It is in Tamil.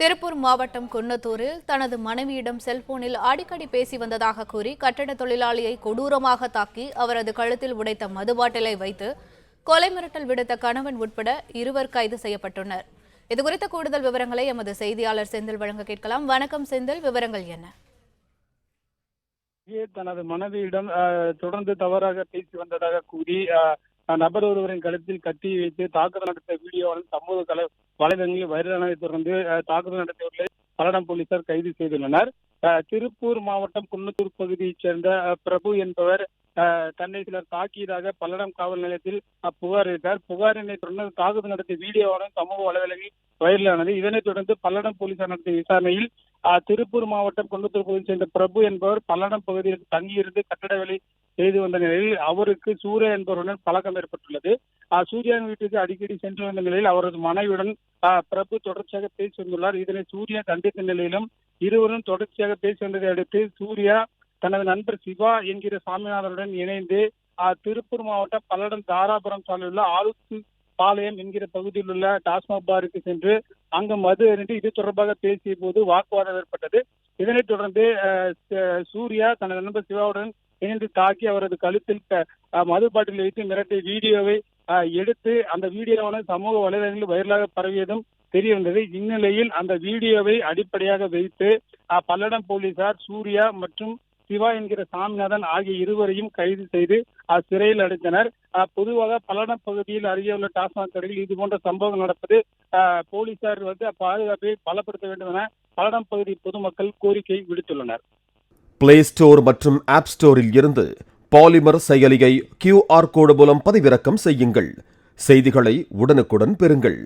திருப்பூர் மாவட்டம் குன்னத்தூரில் தனது மனைவியிடம் செல்போனில் அடிக்கடி பேசி வந்ததாக கூறி கட்டட தொழிலாளியை கொடூரமாக தாக்கி அவரது கழுத்தில் உடைத்த மதுபாட்டிலை வைத்து கொலை மிரட்டல் விடுத்த கணவன் உட்பட 2 கைது செய்யப்பட்டனர். இதுகுறித்த கூடுதல் விவரங்களை எமது செய்தியாளர் செந்தில் வழங்க கேட்கலாம். வணக்கம் செந்தில், விவரங்கள் என்ன? தனது மனைவியிடம் தொடர்ந்து தவறாக பேசி வந்ததாக கூறி நபர் ஒருவரின் கழுத்தில் கத்தி வைத்து தாக்குதல் நடத்த வீடியோவால் சமூக வலைதளங்களில் வைரலானதை தொடர்ந்து தாக்குதல் நடத்தியவர்களை பல்லடம் போலீசார் கைது செய்துள்ளனர். திருப்பூர் மாவட்டம் குன்னத்தூர் பகுதியைச் சேர்ந்த பிரபு என்பவர் தன்னை சிலர் தாக்கியதாக பல்லடம் காவல் நிலையத்தில் புகார் அளித்தார். புகாரினை தொடர்ந்து தாக்குதல் நடத்திய வீடியோவாலும் சமூக வலைதளங்களில் வைரலானது. இதனைத் தொடர்ந்து பல்லடம் போலீசார் நடத்திய விசாரணையில் திருப்பூர் மாவட்டம் குன்னத்தூர் பகுதியைச் சேர்ந்த பிரபு என்பவர் பல்லடம் பகுதியில் தங்கியிருந்து கட்டட வேலை செய்து வந்த நிலையில் அவருக்கு சூர்யா என்பவருடன் பழக்கம் ஏற்பட்டுள்ளது. சூர்யாவின் வீட்டுக்கு அடிக்கடி சென்று வந்த நிலையில் அவரது மனைவியுடன் பிரபு தொடர்ச்சியாக பேசி வந்துள்ளார். இதனை சூர்யா கண்டித்த நிலையிலும் இருவரும் தொடர்ச்சியாக பேசி வந்ததை அடுத்து சூர்யா தனது நண்பர் சிவா என்கிற சாமிநாதனுடன் இணைந்து திருப்பூர் மாவட்டம் பல்லடம் தாராபுரம் சாலையில் உள்ள ஆலுத்து பாளையம் என்கிற பகுதியில் உள்ள டாஸ்மாக் பாருக்கு சென்று அங்கு மது அருந்தி இது தொடர்பாக பேசிய போது வாக்குவாதம் ஏற்பட்டது. இதனைத் தொடர்ந்து சூர்யா தனது நண்பர் சிவாவுடன் இணைந்து தாக்கி அவரது கழுத்தில் மது பாட்டில் வைத்து மிரட்டிய வீடியோவை எடுத்து அந்த வீடியோவான சமூக வலைதளங்களில் வைரலாக பரவியதும் தெரிய வந்தது. இந்நிலையில் அந்த வீடியோவை அடிப்படையாக வைத்து பல்லடம் போலீசார் சூர்யா மற்றும் சிவா என்கிற சாமிநாதன் ஆகிய இருவரையும் கைது செய்து சிறையில் அடைத்தனர். பொதுவாக பல்லடம் பகுதியில் அருகே உள்ள டாஸ்மாக் கடையில் இது போன்ற சம்பவங்கள் நடப்பது போலீசார் பாதுகாப்பை பலப்படுத்த வேண்டும் என பல்லடம் பகுதி பொதுமக்கள் கோரிக்கை விடுத்துள்ளனர். பிளே ஸ்டோர் மற்றும் ஆப் ஸ்டோரில் இருந்து பாலிமர் செயலியை QR கோடு மூலம் பதிவிறக்கம் செய்யுங்கள். செய்திகளை உடனுக்குடன் பெறுங்கள்.